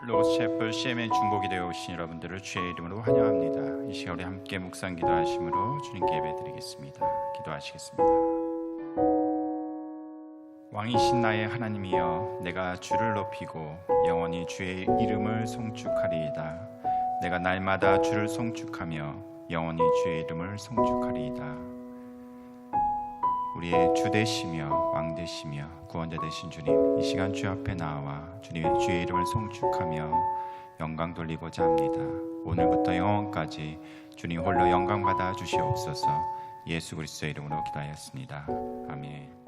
로고스 채플 CMN 중복이 되어 오신 여러분들을 주의 이름으로 환영합니다. 이 시간에 함께 묵상 기도하심으로 주님께 예배드리겠습니다. 기도하시겠습니다. 왕이신 나의 하나님이여, 내가 주를 높이고 영원히 주의 이름을 송축하리이다. 내가 날마다 주를 송축하며 영원히 주의 이름을 송축하리이다. 우리의 주 되시며 왕 되시며 구원자 되신 주님, 이 시간 주 앞에 나와 주님의 주의 이름을 송축하며 영광 돌리고자 합니다. 오늘부터 영원까지 주님 홀로 영광 받아 주시옵소서. 예수 그리스도의 이름으로 기도하였습니다. 아멘.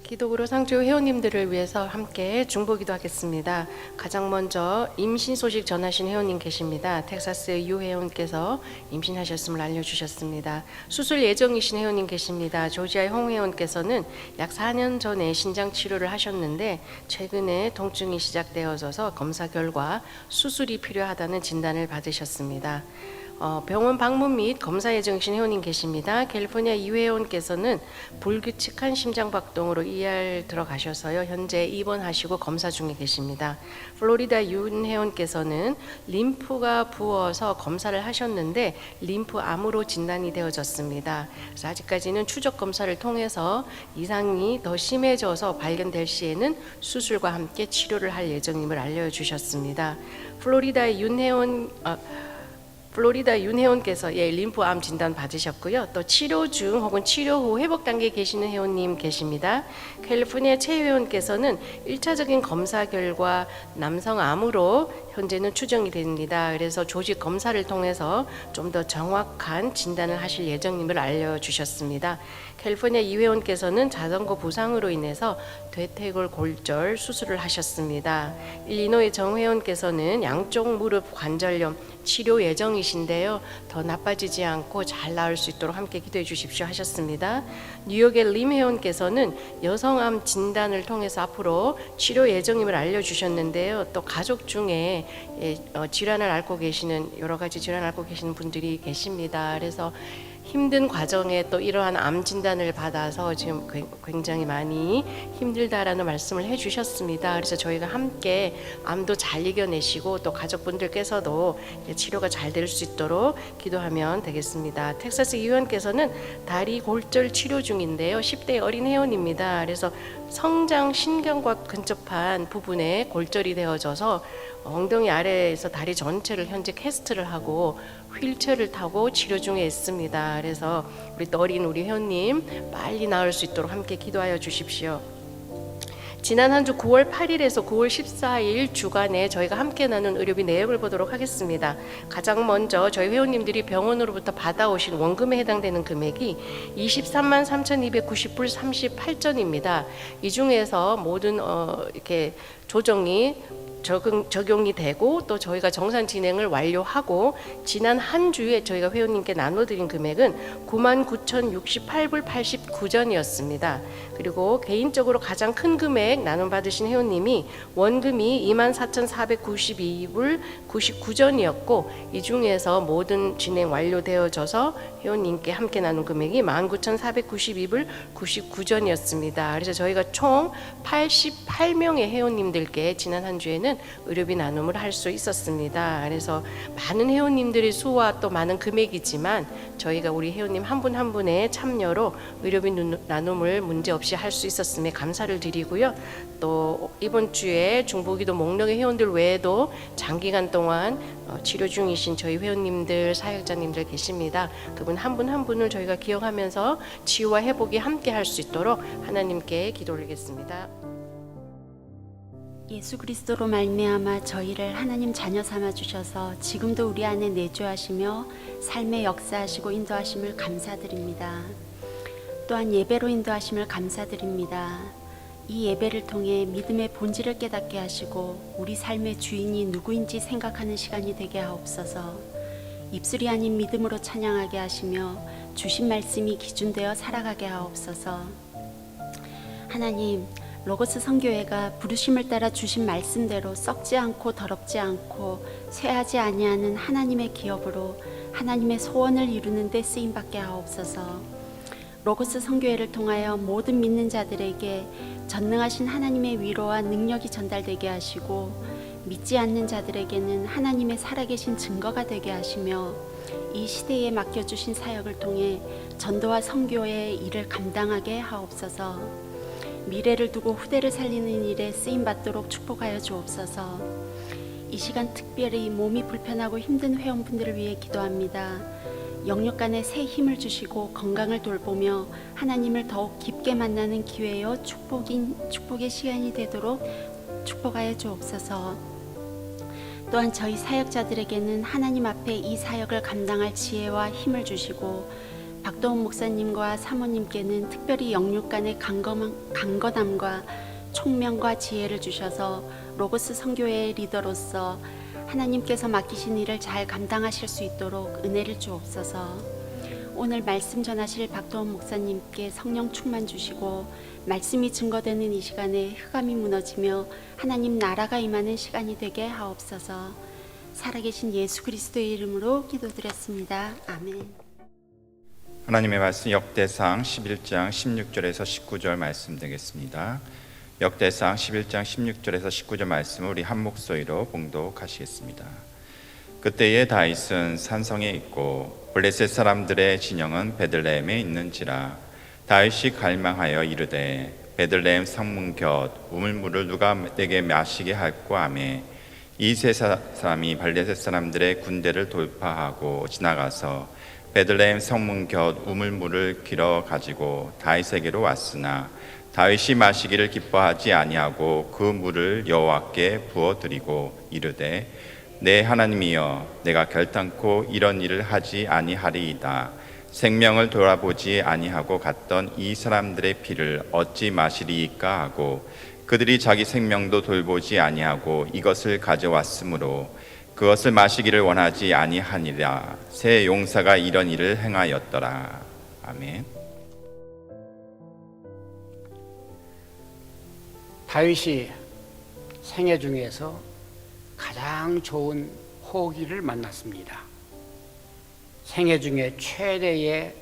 기독으로 상주 회원님들을 위해서 함께 중보기도 하겠습니다. 가장 먼저 임신 소식 전하신 회원님 계십니다. 텍사스 유 회원께서 임신하셨음을 알려주셨습니다. 수술 예정이신 회원님 계십니다. 조지아의 홍 회원께서는 약 4년 전에 신장 치료를 하셨는데 최근에 통증이 시작되어져서 검사 결과 수술이 필요하다는 진단을 받으셨습니다. 병원 방문 및 검사 예정이신 회원님 계십니다. 캘리포니아 이 회원께서는 불규칙한 심장박동으로 ER 들어가셔서요. 현재 입원하시고 검사 중에 계십니다. 플로리다 윤 회원께서는 림프가 부어서 검사를 하셨는데 림프암으로 진단이 되어졌습니다. 그래서 아직까지는 추적 검사를 통해서 이상이 더 심해져서 발견될 시에는 수술과 함께 치료를 할 예정임을 알려주셨습니다. 플로리다 윤 회원께서 림프암 진단 받으셨고요. 또 치료 중 혹은 치료 후 회복 단계에 계시는 회원님 계십니다. 캘리포니아 최 회원께서는 1차적인 검사 결과 남성암으로 현재는 추정이 됩니다. 그래서 조직 검사를 통해서 좀 더 정확한 진단을 하실 예정임을 알려주셨습니다. 캘리포니아 이 회원께서는 자전거 부상으로 인해서 대퇴골 골절 수술을 하셨습니다. 일리노이 정 회원께서는 양쪽 무릎 관절염 치료 예정이신데요. 더 나빠지지 않고 잘 나을 수 있도록 함께 기도해 주십시오 하셨습니다. 뉴욕의 림 회원께서는 여성암 진단을 통해서 앞으로 치료 예정임을 알려주셨는데요. 또 가족 중에 질환을 앓고 계시는 여러 가지 질환을 앓고 계시는 분들이 계십니다. 그래서 힘든 과정에 또 이러한 암 진단을 받아서 지금 굉장히 많이 힘들다라는 말씀을 해주셨습니다. 그래서 저희가 함께 암도 잘 이겨내시고 또 가족분들께서도 치료가 잘 될 수 있도록 기도하면 되겠습니다. 텍사스 이 회원께서는 다리 골절 치료 중인데요. 10대 어린 회원입니다. 그래서 성장 신경과 근접한 부분에 골절이 되어져서 엉덩이 아래에서 다리 전체를 현재 캐스트를 하고 휠체어를 타고 치료 중에 있습니다. 그래서 우리 또 어린 우리 회원님 빨리 나을 수 있도록 함께 기도하여 주십시오. 지난 한 주 9월 8일에서 9월 14일 주간에 저희가 함께 나눈 의료비 내역을 보도록 하겠습니다. 가장 먼저 저희 회원님들이 병원으로부터 받아오신 원금에 해당되는 금액이 23만 3,290불 38전입니다. 이 중에서 모든 이렇게 조정이 적용이 되고 또 저희가 정산 진행을 완료하고 지난 한 주에 저희가 회원님께 나눠드린 금액은 99,068불 89전이었습니다. 그리고 개인적으로 가장 큰 금액 나눔받으신 회원님이 원금이 24,492불 99전이었고 이 중에서 모든 진행 완료되어져서 회원님께 함께 나눈 금액이 19,492불 99전이었습니다. 그래서 저희가 총 88명의 회원님들께 지난 한 주에는 의료비 나눔을 할 수 있었습니다. 그래서 많은 회원님들의 수와 또 많은 금액이지만 저희가 우리 회원님 한 분 한 분의 참여로 의료비 나눔을 문제없이 할 수 있었음에 감사를 드리고요. 또 이번 주에 중보기도 목록의 회원들 외에도 장기간 동안 치료 중이신 저희 회원님들, 사역자님들 계십니다. 그분 한 분 한 분을 저희가 기억하면서 치유와 회복이 함께 할 수 있도록 하나님께 기도 올리겠습니다. 예수 그리스도로 말미암아 저희를 하나님 자녀 삼아 주셔서 지금도 우리 안에 내주하시며 삶의 역사하시고 인도하심을 감사드립니다. 또한 예배로 인도하심을 감사드립니다. 이 예배를 통해 믿음의 본질을 깨닫게 하시고 우리 삶의 주인이 누구인지 생각하는 시간이 되게 하옵소서. 입술이 아닌 믿음으로 찬양하게 하시며 주신 말씀이 기준되어 살아가게 하옵소서. 하나님, 로고스 선교회가 부르심을 따라 주신 말씀대로 썩지 않고 더럽지 않고 쇠하지 아니하는 하나님의 기업으로 하나님의 소원을 이루는 데 쓰임받게 하옵소서. 로고스 선교회를 통하여 모든 믿는 자들에게 전능하신 하나님의 위로와 능력이 전달되게 하시고 믿지 않는 자들에게는 하나님의 살아계신 증거가 되게 하시며 이 시대에 맡겨주신 사역을 통해 전도와 선교의 일을 감당하게 하옵소서. 미래를 두고 후대를 살리는 일에 쓰임받도록 축복하여 주옵소서. 이 시간 특별히 몸이 불편하고 힘든 회원분들을 위해 기도합니다. 영육간에 새 힘을 주시고 건강을 돌보며 하나님을 더욱 깊게 만나는 기회여 축복의 시간이 되도록 축복하여 주옵소서. 또한 저희 사역자들에게는 하나님 앞에 이 사역을 감당할 지혜와 힘을 주시고 박도훈 목사님과 사모님께는 특별히 영육간의 강건함과 총명과 지혜를 주셔서 로고스 선교회의 리더로서 하나님께서 맡기신 일을 잘 감당하실 수 있도록 은혜를 주옵소서. 오늘 말씀 전하실 박도훈 목사님께 성령 충만 주시고 말씀이 증거되는 이 시간에 흑암이 무너지며 하나님 나라가 임하는 시간이 되게 하옵소서. 살아계신 예수 그리스도의 이름으로 기도드렸습니다. 아멘. 하나님의 말씀 역대상 11장 16절에서 19절 말씀 되겠습니다. 역대상 11장 16절에서 19절 말씀을 우리 한 목소리로 봉독하시겠습니다. 그때에 다윗은 산성에 있고 블레셋 사람들의 진영은 베들레헴에 있는지라. 다윗이 갈망하여 이르되 베들레헴 성문 곁 우물물을 누가 내게 마시게 할꼬 하매 이 세 사람이 블레셋 사람들의 군대를 돌파하고 지나가서 베들레헴 성문 곁 우물물을 길어 가지고 다윗에게로 왔으나 다윗이 마시기를 기뻐하지 아니하고 그 물을 여호와께 부어 드리고 이르되 내 하나님이여 내가 결단코 이런 일을 하지 아니하리이다. 생명을 돌아보지 아니하고 갔던 이 사람들의 피를 어찌 마시리이까 하고 그들이 자기 생명도 돌보지 아니하고 이것을 가져왔으므로 그것을 마시기를 원하지 아니하니라. 새 용사가 이런 일을 행하였더라. 아멘. 다윗이 생애 중에서 가장 좋은 호기를 만났습니다. 생애 중에 최대의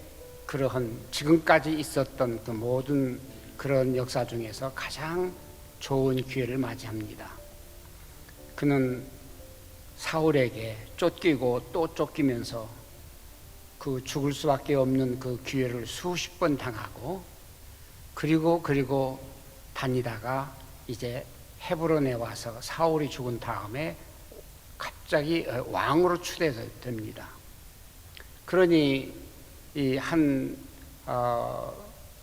그러한 지금까지 있었던 그 모든 그런 역사 중에서 가장 좋은 기회를 맞이합니다. 그는 사울에게 쫓기고 또 쫓기면서 그 죽을 수밖에 없는 그 기회를 수십 번 당하고 그리고 다니다가 이제 헤브론에 와서 사울이 죽은 다음에 갑자기 왕으로 추대됩니다. 그러니 이 한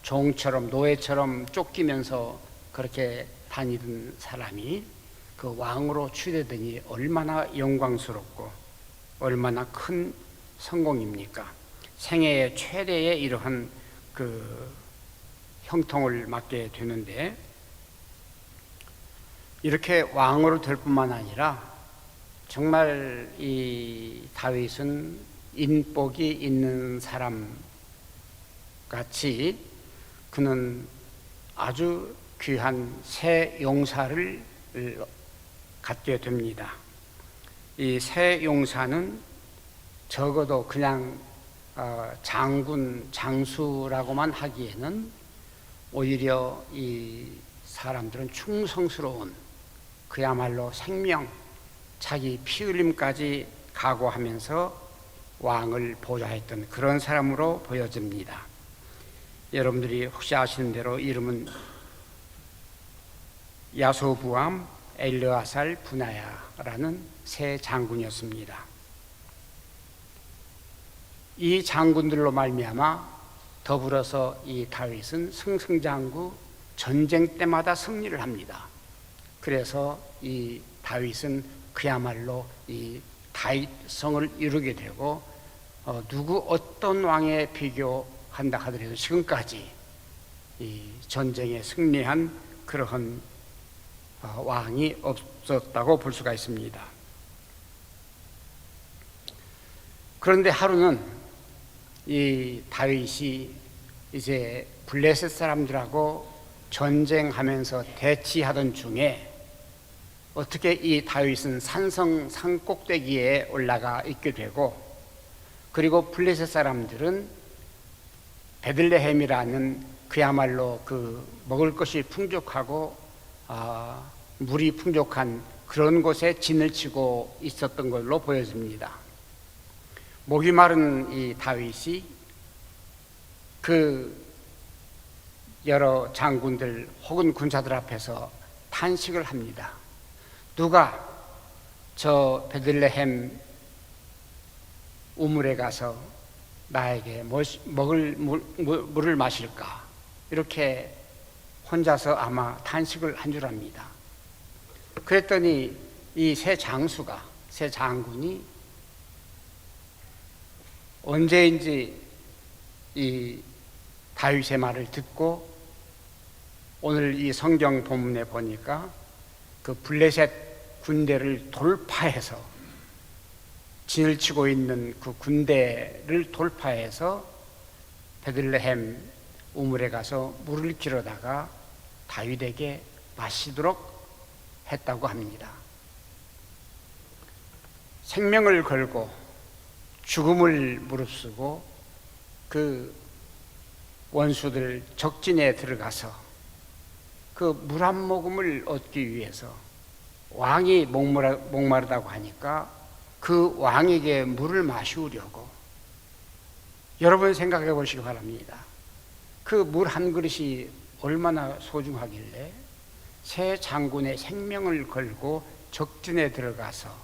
종처럼 노예처럼 쫓기면서 그렇게 다니던 사람이 그 왕으로 추대되니 얼마나 영광스럽고 얼마나 큰 성공입니까? 생애의 최대의 이러한 그 형통을 맡게 되는데 이렇게 왕으로 될 뿐만 아니라 정말 이 다윗은 인복이 있는 사람 같이 그는 아주 귀한 새 용사를 갖게 됩니다. 이 새 용사는 적어도 그냥 장군, 장수라고만 하기에는 오히려 이 사람들은 충성스러운 그야말로 생명, 자기 피 흘림까지 각오하면서 왕을 보좌했던 그런 사람으로 보여집니다. 여러분들이 혹시 아시는 대로 이름은 야소부암, 엘르아살, 분하야라는 세 장군이었습니다. 이 장군들로 말미암아 더불어서 이 다윗은 승승장구 전쟁 때마다 승리를 합니다. 그래서 이 다윗은 그야말로 이 다윗성을 이루게 되고 누구 어떤 왕에 비교한다 하더라도 지금까지 이 전쟁에 승리한 그러한 왕이 없었다고 볼 수가 있습니다. 그런데 하루는 이 다윗이 이제 블레셋 사람들하고 전쟁하면서 대치하던 중에 어떻게 이 다윗은 산성 산꼭대기에 올라가 있게 되고 그리고 블레셋 사람들은 베들레헴이라는 그야말로 그 먹을 것이 풍족하고 물이 풍족한 그런 곳에 진을 치고 있었던 걸로 보여집니다. 목이 마른 이 다윗이 그 여러 장군들 혹은 군사들 앞에서 탄식을 합니다. 누가 저 베들레헴 우물에 가서 나에게 먹을 물을 마실까? 이렇게 혼자서 아마 탄식을 한 줄 압니다. 그랬더니 이 새 장군이 언제인지 이 다윗의 말을 듣고 오늘 이 성경 본문에 보니까 그 블레셋 군대를 돌파해서 진을 치고 있는 그 군대를 돌파해서 베들레헴 우물에 가서 물을 길어다가 다윗에게 마시도록 했다고 합니다. 생명을 걸고 죽음을 무릅쓰고 그 원수들 적진에 들어가서 그 물 한 모금을 얻기 위해서 왕이 목마르다고 하니까 그 왕에게 물을 마시우려고, 여러분 생각해 보시기 바랍니다. 그 물 한 그릇이 얼마나 소중하길래 새 장군의 생명을 걸고 적진에 들어가서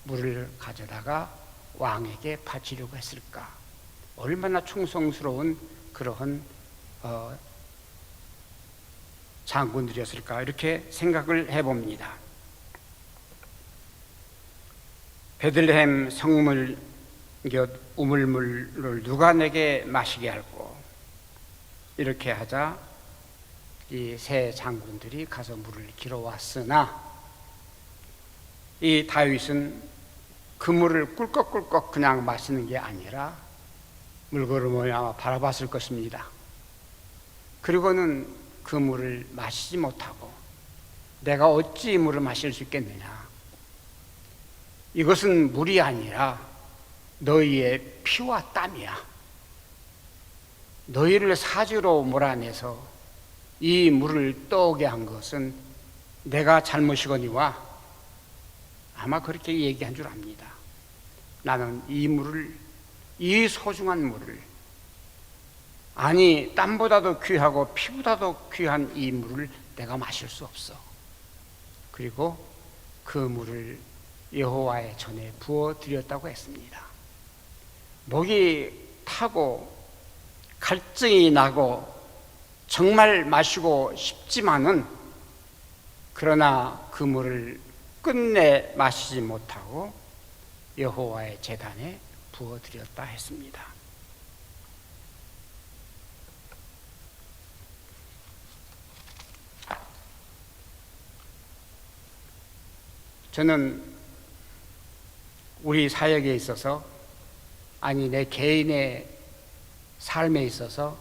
물을 가져다가 왕에게 바치려고 했을까? 얼마나 충성스러운 그러한 장군들이었을까? 이렇게 생각을 해봅니다. 베들레헴 성물 곁 우물물을 누가 내게 마시게 할꼬? 이렇게 하자 이 세 장군들이 가서 물을 길어왔으나 이 다윗은 그 물을 꿀꺽꿀꺽 그냥 마시는 게 아니라 물걸음을 아마 바라봤을 것입니다. 그리고는 그 물을 마시지 못하고 내가 어찌 이 물을 마실 수 있겠느냐? 이것은 물이 아니라 너희의 피와 땀이야. 너희를 사지로 몰아내서 이 물을 떠오게 한 것은 내가 잘못이거니와, 아마 그렇게 얘기한 줄 압니다. 나는 이 물을, 이 소중한 물을, 아니 땀보다도 귀하고 피보다도 귀한 이 물을 내가 마실 수 없어. 그리고 그 물을 여호와의 전에 부어 드렸다고 했습니다. 목이 타고 갈증이 나고 정말 마시고 싶지만은, 그러나 그 물을 끝내 마시지 못하고 여호와의 제단에 부어 드렸다 했습니다. 저는 우리 사역에 있어서, 아니 내 개인의 삶에 있어서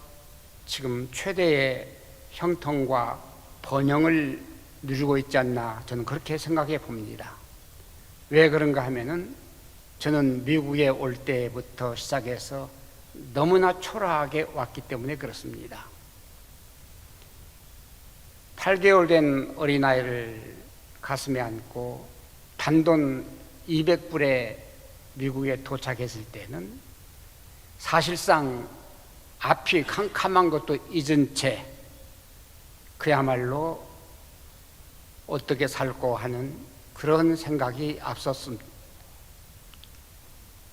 지금 최대의 형통과 번영을 누리고 있지 않나, 저는 그렇게 생각해 봅니다. 왜 그런가 하면은 저는 미국에 올 때부터 시작해서 너무나 초라하게 왔기 때문에 그렇습니다. 8개월 된 어린아이를 가슴에 안고 단돈 200불에 미국에 도착했을 때는 사실상 앞이 캄캄한 것도 잊은 채 그야말로 어떻게 살고 하는 그런 생각이 앞섰습니다.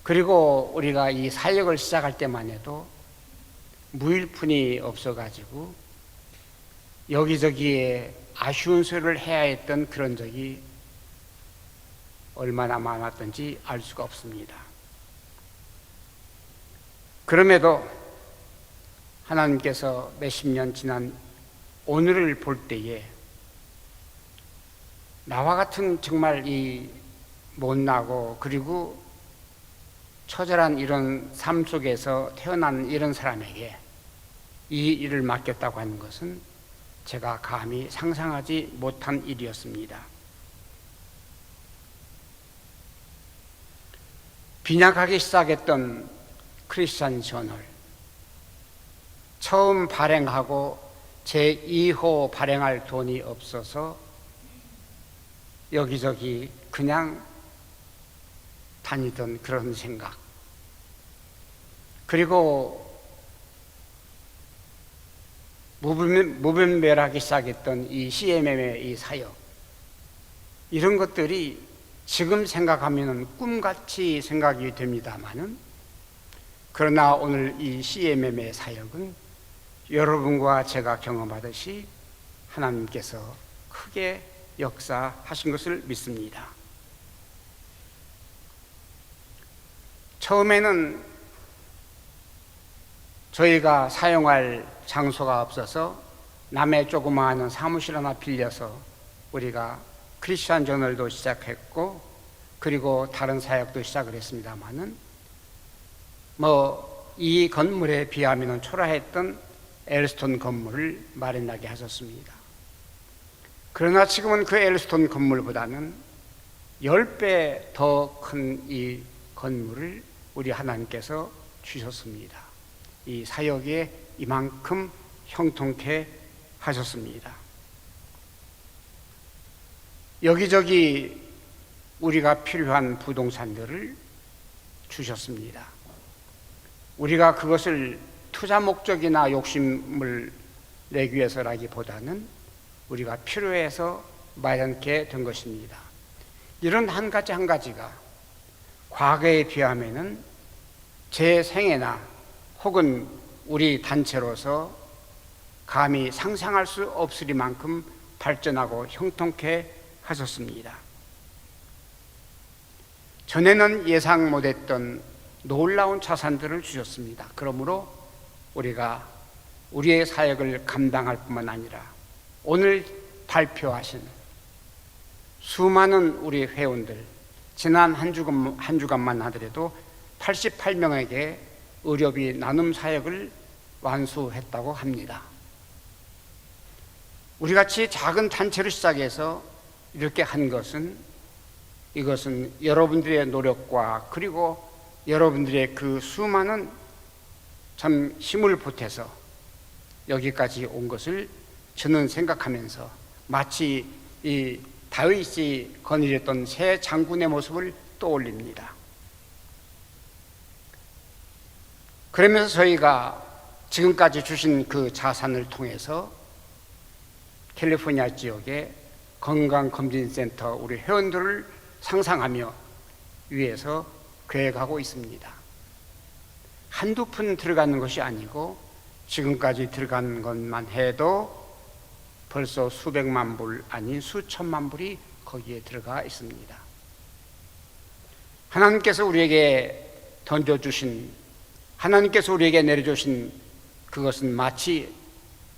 그리고 우리가 이 사역을 시작할 때만 해도 무일푼이 없어가지고 여기저기에 아쉬운 소리를 해야 했던 그런 적이 얼마나 많았던지 알 수가 없습니다. 그럼에도 하나님께서 몇십 년 지난 오늘을 볼 때에 나와 같은 정말 이 못나고 그리고 처절한 이런 삶 속에서 태어난 이런 사람에게 이 일을 맡겼다고 하는 것은 제가 감히 상상하지 못한 일이었습니다. 빈약하기 시작했던 크리스천 저널, 처음 발행하고 제2호 발행할 돈이 없어서 여기저기 그냥 다니던 그런 생각, 그리고 무분별하기 시작했던 이 CMM의 이 사역, 이런 것들이 지금 생각하면 꿈같이 생각이 됩니다마는, 그러나 오늘 이 CMM의 사역은 여러분과 제가 경험하듯이 하나님께서 크게 역사하신 것을 믿습니다. 처음에는 저희가 사용할 장소가 없어서 남의 조그마한 사무실 하나 빌려서 우리가 크리스천 저널도 시작했고 그리고 다른 사역도 시작을 했습니다마는 이 건물에 비하면 초라했던 엘스톤 건물을 마련하게 하셨습니다. 그러나 지금은 그 엘스톤 건물보다는 10배 더 큰 이 건물을 우리 하나님께서 주셨습니다. 이 사역에 이만큼 형통케 하셨습니다. 여기저기 우리가 필요한 부동산들을 주셨습니다. 우리가 그것을 투자 목적이나 욕심을 내기 위해서라기보다는 우리가 필요해서 마련케 된 것입니다. 이런 한 가지가 과거에 비하면은 제 생애나 혹은 우리 단체로서 감히 상상할 수 없으리만큼 발전하고 형통케 하셨습니다. 전에는 예상 못했던 놀라운 자산들을 주셨습니다. 그러므로 우리가 우리의 사역을 감당할 뿐만 아니라 오늘 발표하신 수많은 우리 회원들, 지난 한 주간만 하더라도 88명에게 의료비 나눔 사역을 완수했다고 합니다. 우리같이 작은 단체로 시작해서 이렇게 한 이것은 여러분들의 노력과 그리고 여러분들의 그 수많은 참 힘을 보태서 여기까지 온 것을 저는 생각하면서 마치 이 다윗이 거느렸던 새 장군의 모습을 떠올립니다. 그러면서 저희가 지금까지 주신 그 자산을 통해서 캘리포니아 지역의 건강검진센터 우리 회원들을 상상하며 위해서 계획하고 있습니다. 한두 푼 들어가는 것이 아니고 지금까지 들어간 것만 해도 벌써 수백만 불 아닌 수천만 불이 거기에 들어가 있습니다. 하나님께서 우리에게 던져주신, 하나님께서 우리에게 내려주신 그것은 마치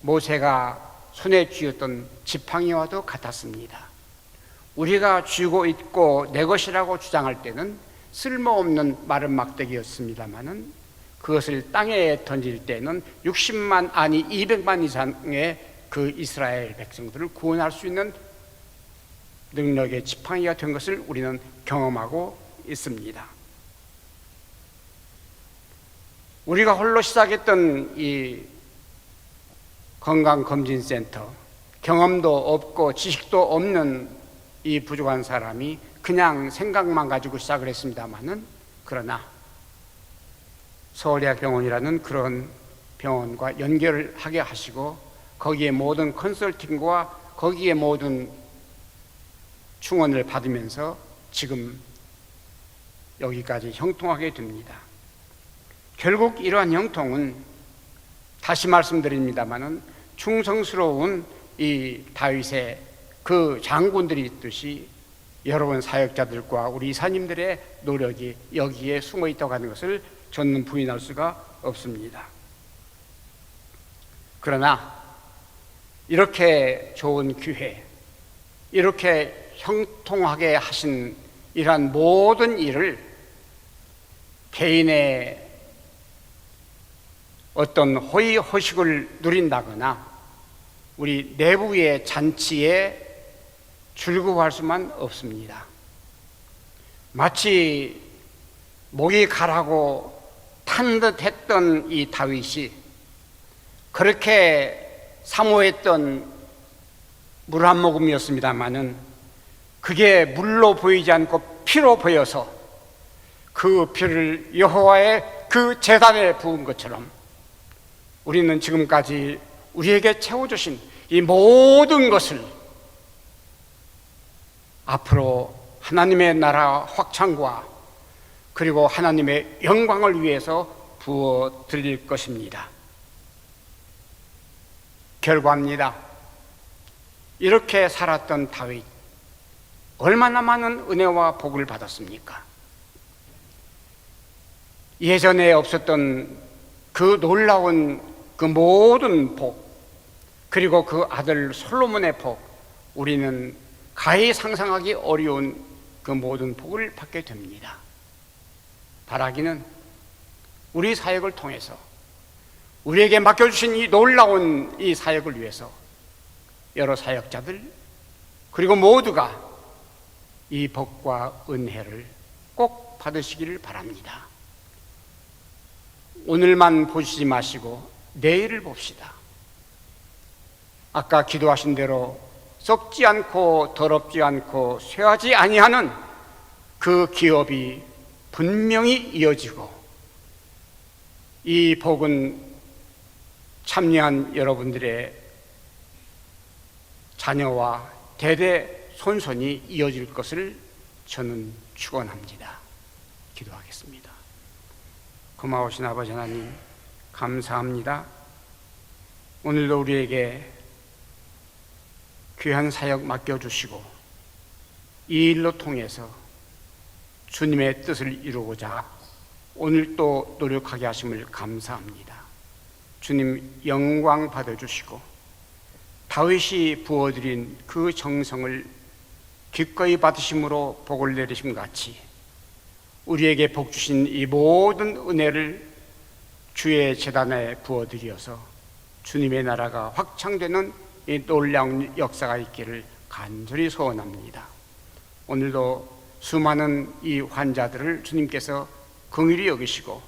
모세가 손에 쥐었던 지팡이와도 같았습니다. 우리가 쥐고 있고 내 것이라고 주장할 때는 쓸모없는 마른 막대기였습니다마는 그것을 땅에 던질 때는 60만 아니 200만 이상의 그 이스라엘 백성들을 구원할 수 있는 능력의 지팡이가 된 것을 우리는 경험하고 있습니다. 우리가 홀로 시작했던 이 건강검진센터, 경험도 없고 지식도 없는 이 부족한 사람이 그냥 생각만 가지고 시작을 했습니다마는 그러나 서울대학병원이라는 그런 병원과 연결을 하게 하시고 거기에 모든 컨설팅과 거기에 모든 충원을 받으면서 지금 여기까지 형통하게 됩니다. 결국 이러한 형통은 다시 말씀드립니다마는 충성스러운 이 다윗의 그 장군들이 있듯이 여러분 사역자들과 우리 이사님들의 노력이 여기에 숨어 있다고 하는 것을 저는 부인할 수가 없습니다. 그러나 이렇게 좋은 기회, 이렇게 형통하게 하신 이러한 모든 일을 개인의 어떤 호의호식을 누린다거나 우리 내부의 잔치에 즐거워할 수만 없습니다. 마치 목이 가라고 탄 듯 했던 이 다윗이 그렇게 사모했던 물 한 모금이었습니다마는 그게 물로 보이지 않고 피로 보여서 그 피를 여호와의 그 제단에 부은 것처럼 우리는 지금까지 우리에게 채워주신 이 모든 것을 앞으로 하나님의 나라 확장과 그리고 하나님의 영광을 위해서 부어 드릴 것입니다. 결과입니다. 이렇게 살았던 다윗, 얼마나 많은 은혜와 복을 받았습니까? 예전에 없었던 그 놀라운 그 모든 복, 그리고 그 아들 솔로몬의 복, 우리는 가히 상상하기 어려운 그 모든 복을 받게 됩니다. 바라기는 우리 사역을 통해서 우리에게 맡겨주신 이 놀라운 이 사역을 위해서 여러 사역자들 그리고 모두가 이 복과 은혜를 꼭 받으시기를 바랍니다. 오늘만 보시지 마시고 내일을 봅시다. 아까 기도하신 대로 썩지 않고 더럽지 않고 쇠하지 아니하는 그 기업이 분명히 이어지고, 이 복은 참여한 여러분들의 자녀와 대대손손이 이어질 것을 저는 축원합니다. 기도하겠습니다. 고마우신 아버지 하나님, 감사합니다. 오늘도 우리에게 귀한 사역 맡겨주시고 이 일로 통해서 주님의 뜻을 이루고자 오늘 또 노력하게 하심을 감사합니다. 주님 영광 받아주시고 다윗이 부어드린 그 정성을 기꺼이 받으심으로 복을 내리심 같이 우리에게 복 주신 이 모든 은혜를 주의 제단에 부어드려서 주님의 나라가 확창되는 이 놀라운 역사가 있기를 간절히 소원합니다. 오늘도 수많은 이 환자들을 주님께서 긍휼히 여기시고,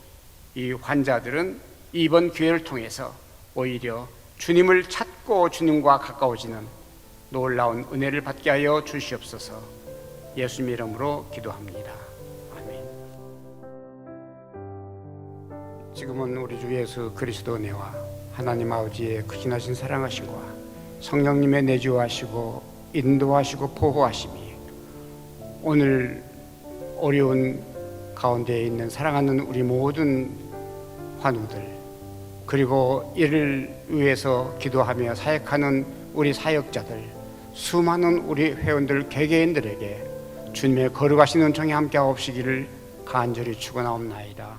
이 환자들은 이번 기회를 통해서 오히려 주님을 찾고 주님과 가까워지는 놀라운 은혜를 받게 하여 주시옵소서. 예수님 이름으로 기도합니다. 아멘. 지금은 우리 주 예수 그리스도 은혜와 하나님 아버지의 크신하신 사랑하심과 성령님의 내주하시고 인도하시고 보호하심이 오늘 어려운 가운데에 있는 사랑하는 우리 모든 환우들, 그리고 이를 위해서 기도하며 사역하는 우리 사역자들, 수많은 우리 회원들 개개인들에게 주님의 거룩하신 은총이 함께하옵시기를 간절히 축원하옵나이다.